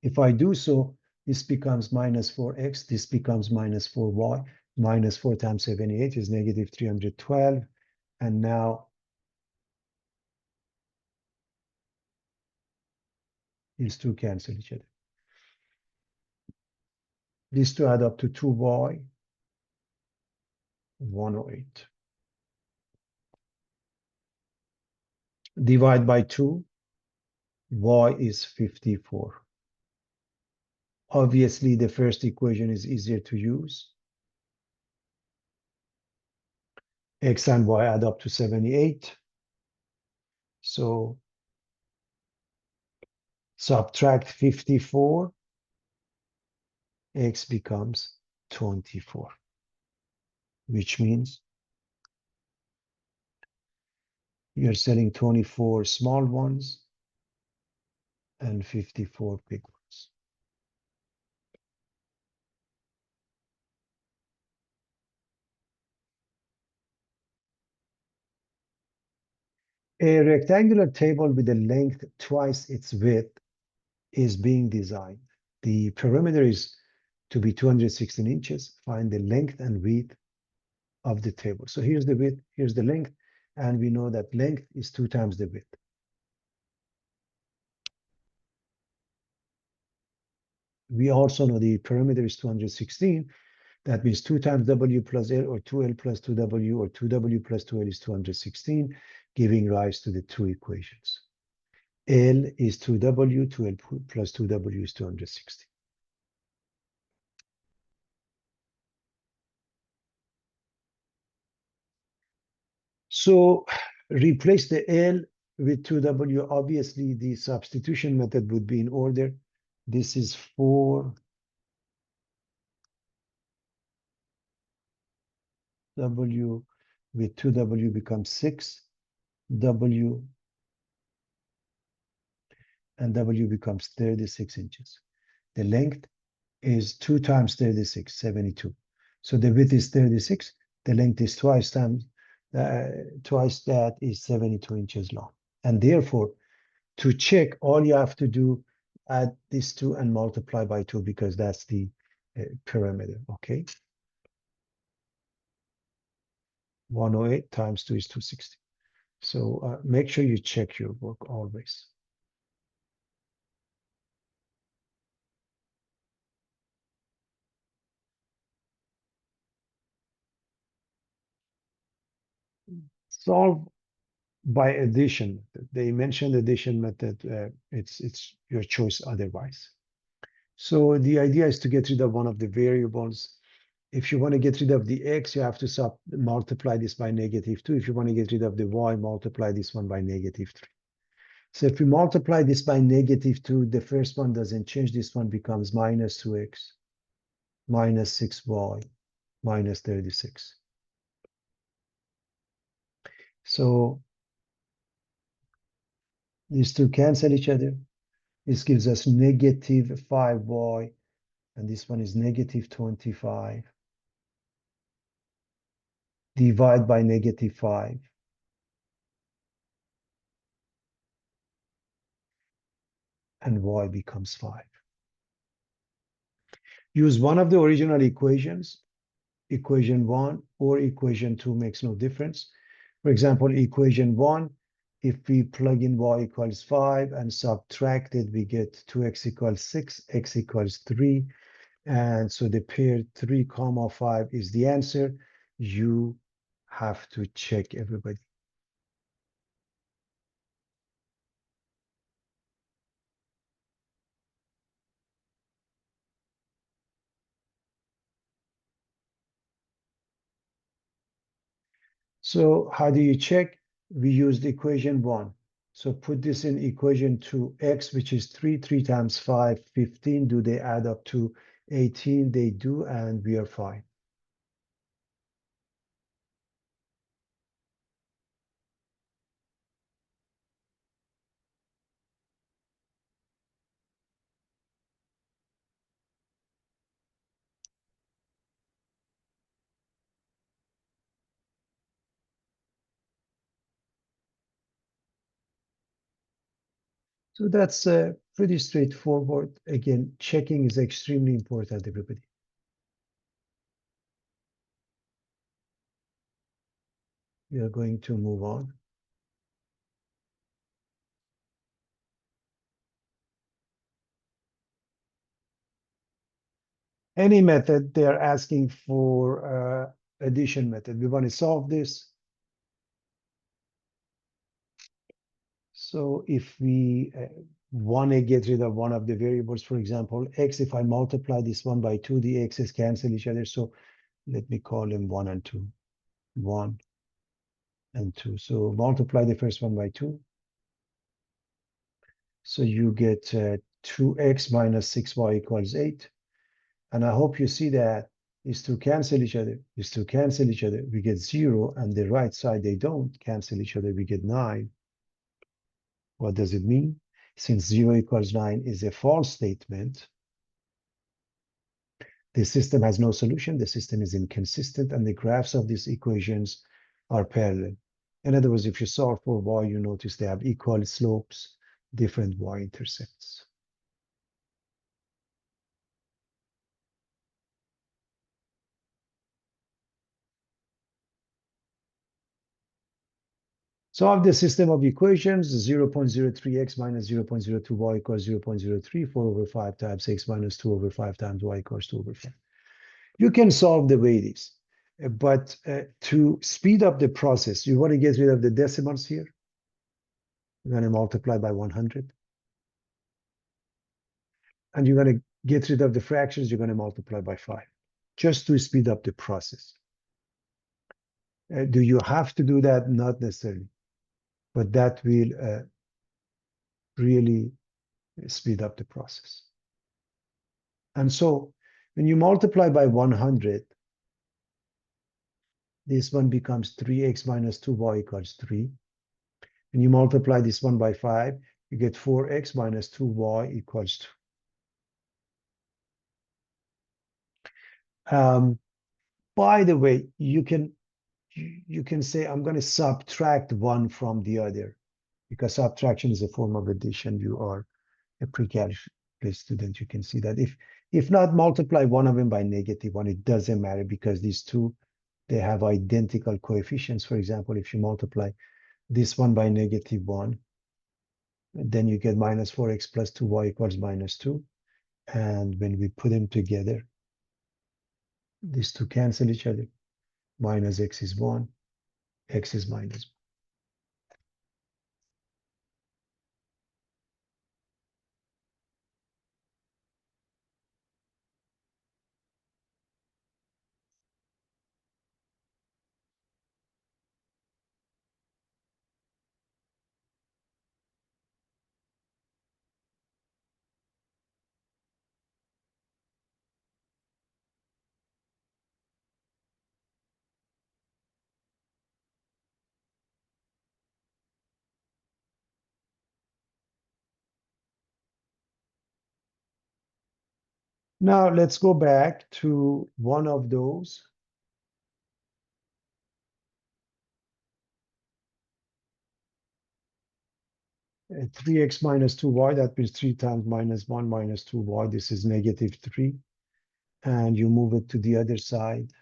If I do so, this becomes -4X, this becomes -4Y, -4 times 78 is -312, and now these two cancel each other. These two add up to 2Y, 108. Divide by 2, Y is 54. Obviously, the first equation is easier to use. X and Y add up to 78. So subtract 54, X becomes 24, which means you're selling 24 small ones and 54 big ones. A rectangular table with a length twice its width is being designed. The perimeter is to be 216 inches. Find the length and width of the table. So here's the width, here's the length, and we know that length is 2 times the width. We also know the perimeter is 216. That means 2 times W plus L, or 2L plus 2W, or 2W plus 2L is 216, giving rise to the two equations. L is 2W, 2L plus 2W is 260. So replace the L with 2W. Obviously, the substitution method would be in order. This is 4W with 2W becomes 6W, and W becomes 36 inches. The length is 2 times 36, 72. So the width is 36. The length is twice that is 72 inches long. And therefore, to check, all you have to do, add these two and multiply by 2, because that's the perimeter, okay? 108 times 2 is 260. So make sure you check your work always. Solve by addition. They mentioned addition method. It's your choice otherwise. So the idea is to get rid of one of the variables. If you want to get rid of the x, you have to multiply this by -2. If you want to get rid of the y, multiply this one by -3. So if we multiply this by -2, the first one doesn't change. This one becomes -2x, -6y, -36. So these two cancel each other. This gives us -5y, and this one is -25. Divide by -5. And y becomes 5. Use one of the original equations, equation 1 or equation 2 makes no difference. For example, equation 1, if we plug in y equals 5 and subtract it, we get 2x equals 6, x equals 3. And so the pair 3, 5 is the answer. You have to check, everybody. So how do you check? We used equation 1. So put this in equation 2, x, which is 3, 3 times 5, 15. Do they add up to 18? They do, and we are fine. So that's pretty straightforward. Again, checking is extremely important, everybody. We are going to move on. Any method, they're asking for addition method. We want to solve this. So if we want to get rid of one of the variables, for example, x, if I multiply this one by 2, the x's cancel each other. So let me call them 1 and 2. 1 and 2. So multiply the first one by 2. So you get 2x minus 6y equals 8. And I hope you see that these two cancel each other. These two cancel each other. We get 0, and the right side, they don't cancel each other. We get 9. What does it mean? Since 0 equals 9 is a false statement, the system has no solution. The system is inconsistent, and the graphs of these equations are parallel. In other words, if you solve for y, you notice they have equal slopes, different y-intercepts. Solve the system of equations, 0.03x minus 0.02y equals 0.03, 4 over 5 times x minus 2 over 5 times y equals 2 over 5. You can solve the way it is, but to speed up the process, you want to get rid of the decimals here. You're going to multiply by 100. And you're going to get rid of the fractions, you're going to multiply by 5, just to speed up the process. Do you have to do that? Not necessarily, but that will really speed up the process. And so when you multiply by 100, this one becomes 3x minus 2y equals 3. When you multiply this one by 5, you get 4x minus 2y equals 2. By the way, you can say, I'm going to subtract one from the other, because subtraction is a form of addition. You are a pre-calculus student, you can see that. If not, multiply one of them by -1. It doesn't matter, because these two, they have identical coefficients. For example, if you multiply this one by -1, then you get minus 4x plus 2y equals minus 2. And when we put them together, these two cancel each other. Minus x is 1, x is minus 1. Now let's go back to one of those. Uh, 3x minus 2y, that means 3 times minus 1 minus 2y. This is -3. And you move it to the other side.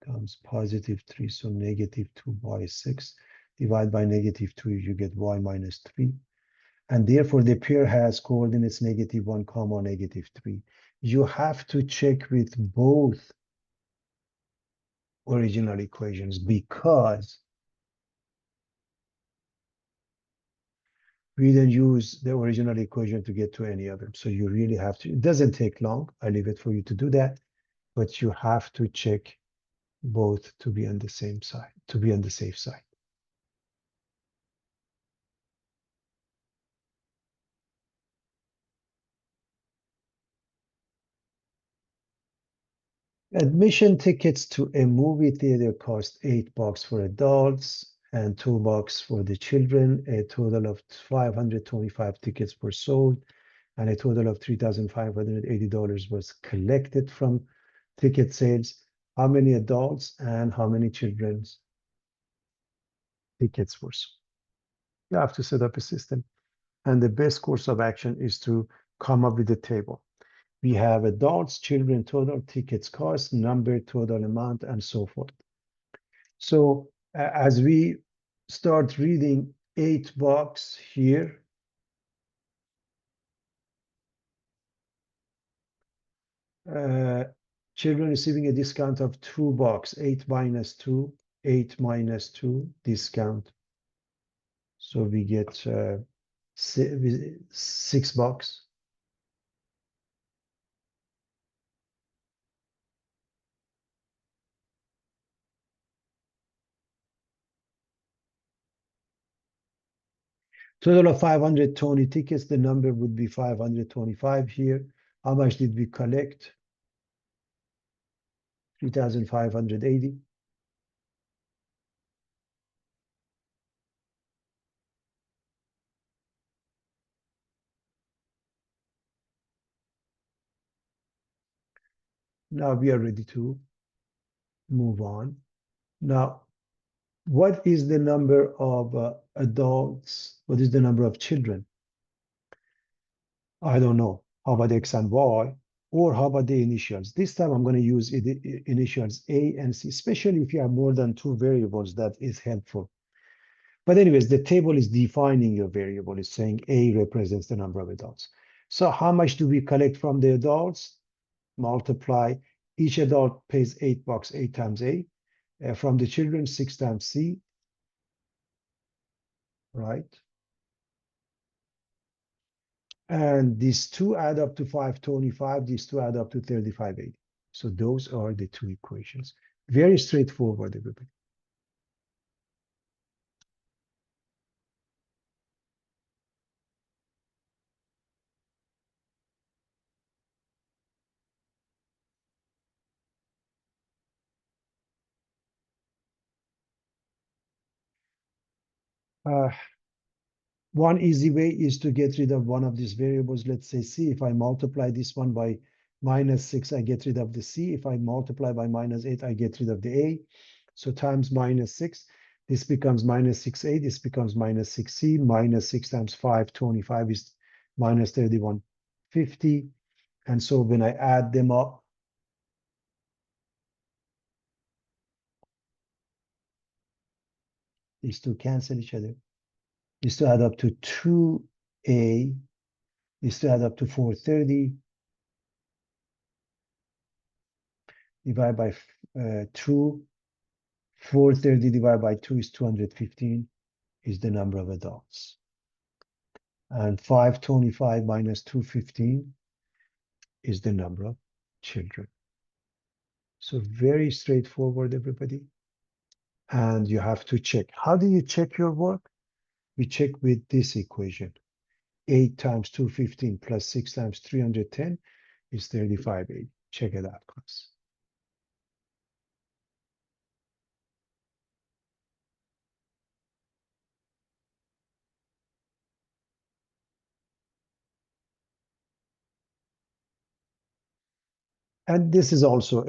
Comes +3, so -2y is 6. Divide by -2, you get y minus 3. And therefore, the pair has coordinates -1, comma -3. You have to check with both original equations, because we didn't use the original equation to get to any of them. So you really have to, it doesn't take long. I leave it for you to do that, but you have to check both to be on the same side, to be on the safe side. Admission tickets to a movie theater cost $8 for adults and $2 for the children. A total of 525 tickets were sold, and a total of $3,580 was collected from ticket sales. How many adults and how many children's tickets were sold? You have to set up a system. And the best course of action is to come up with a table. We have adults, children, total tickets cost, number, total amount, and so forth. So as we start reading $8 here, children receiving a discount of $2, 8 minus 2, 8 minus 2 discount. So we get $6. Total of 520 tickets, the number would be 525 here. How much did we collect? 3,580. Now we are ready to move on. Now, What is the number of adults? What is the number of children? I don't know. How about X and Y? Or how about the initials? This time I'm going to use initials A and C, especially if you have more than two variables, that is helpful. But anyways, the table is defining your variable. It's saying A represents the number of adults. So how much do we collect from the adults? Multiply. Each adult pays $8, 8 times A. From the children, 6 times C, right? And these two add up to 525. These two add up to 3580. So those are the two equations. Very straightforward, everybody. Uh, One easy way is to get rid of one of these variables. Let's say C. If I multiply this one by -6, I get rid of the C. If I multiply by -8, I get rid of the A. So times -6, this becomes -6A. This becomes -6C. -6 times 525 is -3150. And so when I add them up, these two cancel each other. These two add up to 2A. These two add up to 430. Divide by 2. 430 divided by 2 is 215, is the number of adults. And 525 minus 215 is the number of children. So very straightforward, everybody. And you have to check. How do you check your work? We check with this equation. 8 times 215 plus 6 times 310 is 3580. Check it out, class. And this is also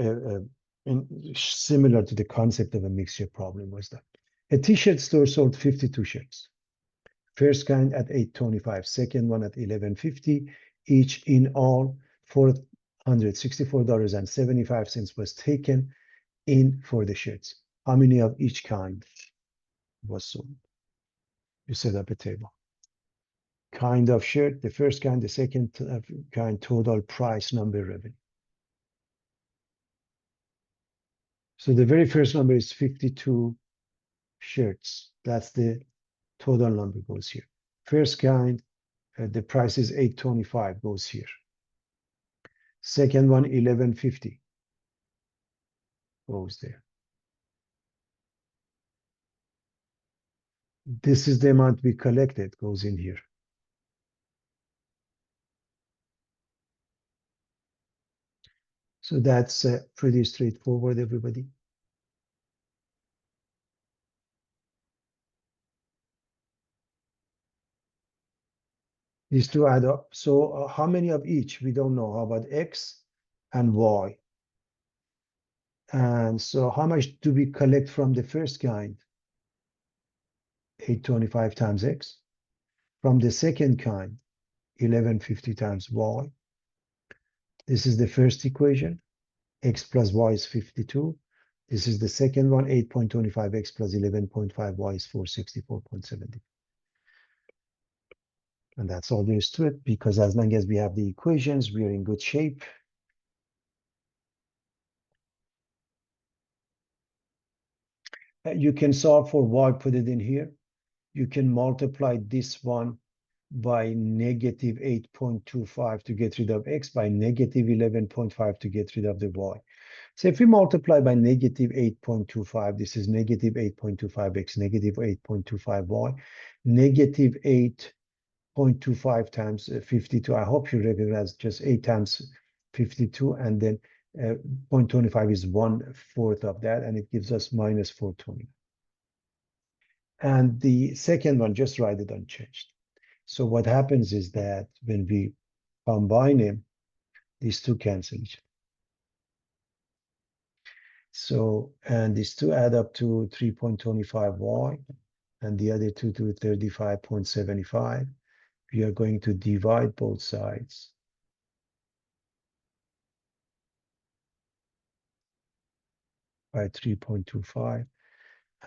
similar to the concept of a mixture problem. Was that a t-shirt store sold 52 shirts. First kind at 825, second one at 1150, each in all $464.75 was taken in for the shirts. How many of each kind was sold? You set up a table. Kind of shirt, the first kind, the second kind, total price, number, revenue. So the very first number is 52 shirts. That's the total number goes here. First kind, the price is 825, goes here. Second one, 1150, goes there. This is the amount we collected, goes in here. So that's pretty straightforward, everybody. These two add up. So how many of each? We don't know. How about X and Y? And so how much do we collect from the first kind? 825 times X. From the second kind, 1150 times Y. This is the first equation. X plus Y is 52. This is the second one, 8.25X plus 11.5Y is 464.70. And that's all there is to it, because as long as we have the equations, we are in good shape. You can solve for Y, put it in here. You can multiply this one by negative 8.25 to get rid of X, by negative 11.5 to get rid of the Y. So if we multiply by negative 8.25, this is negative 8.25X, negative 8.25Y, negative 8.25 times 52. I hope you recognize just 8 times 52, and then 0.25 is 1/4 of that, and it gives us minus 420. And the second one, just write it unchanged. So what happens is that when we combine them, these two cancel each other. So, and these two add up to 3.25 y, and the other two to 35.75. We are going to divide both sides by 3.25,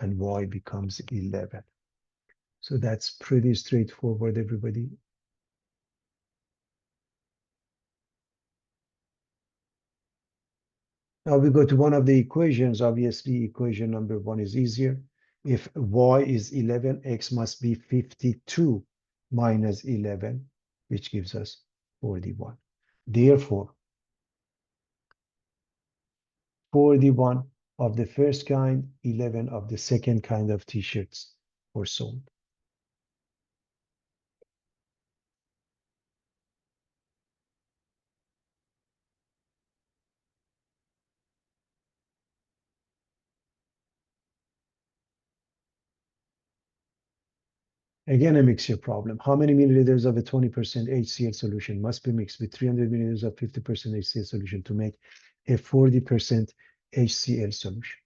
and y becomes 11. So that's pretty straightforward, everybody. Now we go to one of the equations. Obviously, equation number 1 is easier. If y is 11, x must be 52 minus 11, which gives us 41. Therefore, 41 of the first kind, 11 of the second kind of t-shirts were sold. Again, a mixture problem. How many milliliters of a 20% HCl solution must be mixed with 300 milliliters of 50% HCl solution to make a 40% HCl solution?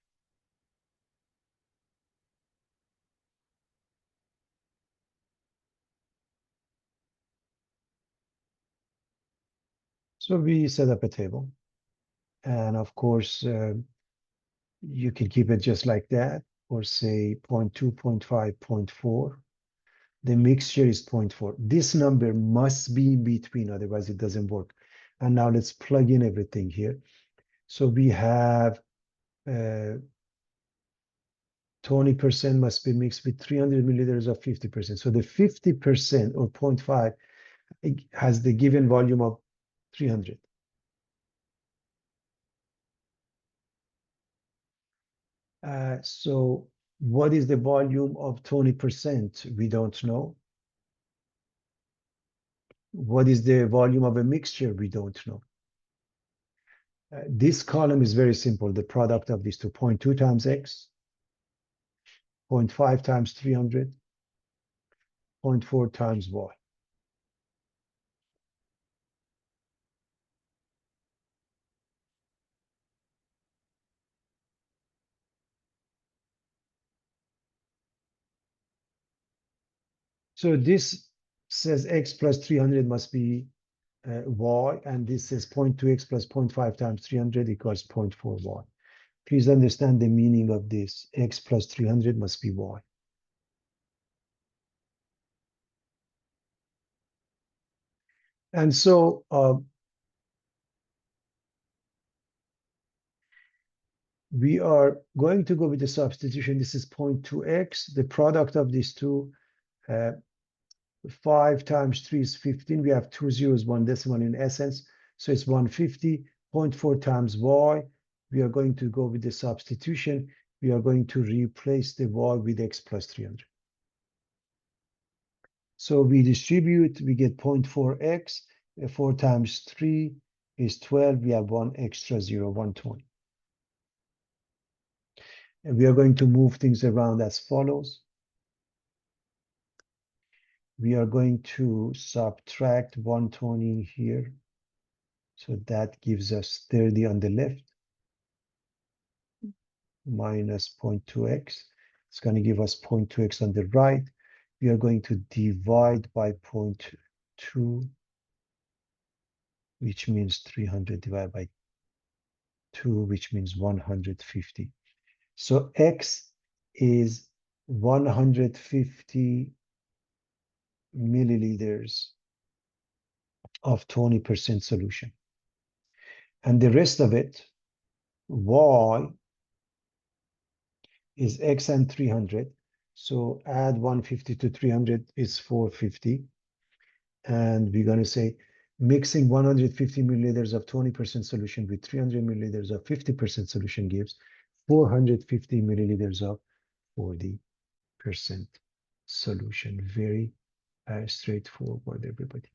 So we set up a table. And of course, you can keep it just like that, or say 0.2, 0.5, 0.4. The mixture is 0.4. This number must be in between, otherwise it doesn't work. And now let's plug in everything here. So we have 20% must be mixed with 300 milliliters of 50%. So the 50% or 0.5 has the given volume of 300. So what is the volume of 20%? We don't know. What is the volume of a mixture? We don't know. This column is very simple. The product of these two, 0.2 times x, 0.5 times 300, 0.4 times y. So this says x plus 300 must be y, and this is 0.2x plus 0.5 times 300 equals 0.4y. Please understand the meaning of this. X plus 300 must be y. And so we are going to go with the substitution. This is 0.2x. The product of these two, 5 times 3 is 15. We have 2 zeros, 1 decimal in essence. So it's 150. 0.4 times y. We are going to go with the substitution. We are going to replace the y with x plus 300. So we distribute, we get 0.4x. 4 times 3 is 12. We have 1 extra 0, 120. And we are going to move things around as follows. We are going to subtract 120 here. So that gives us 30 on the left minus 0.2x. It's going to give us 0.2x on the right. We are going to divide by 0.2, which means 300 divided by 2, which means 150. So x is 150 milliliters of 20% solution. And the rest of it, y, is x and 300. So add 150 to 300 is 450. And we're going to say mixing 150 milliliters of 20% solution with 300 milliliters of 50% solution gives 450 milliliters of 40% solution. Very straightforward, everybody.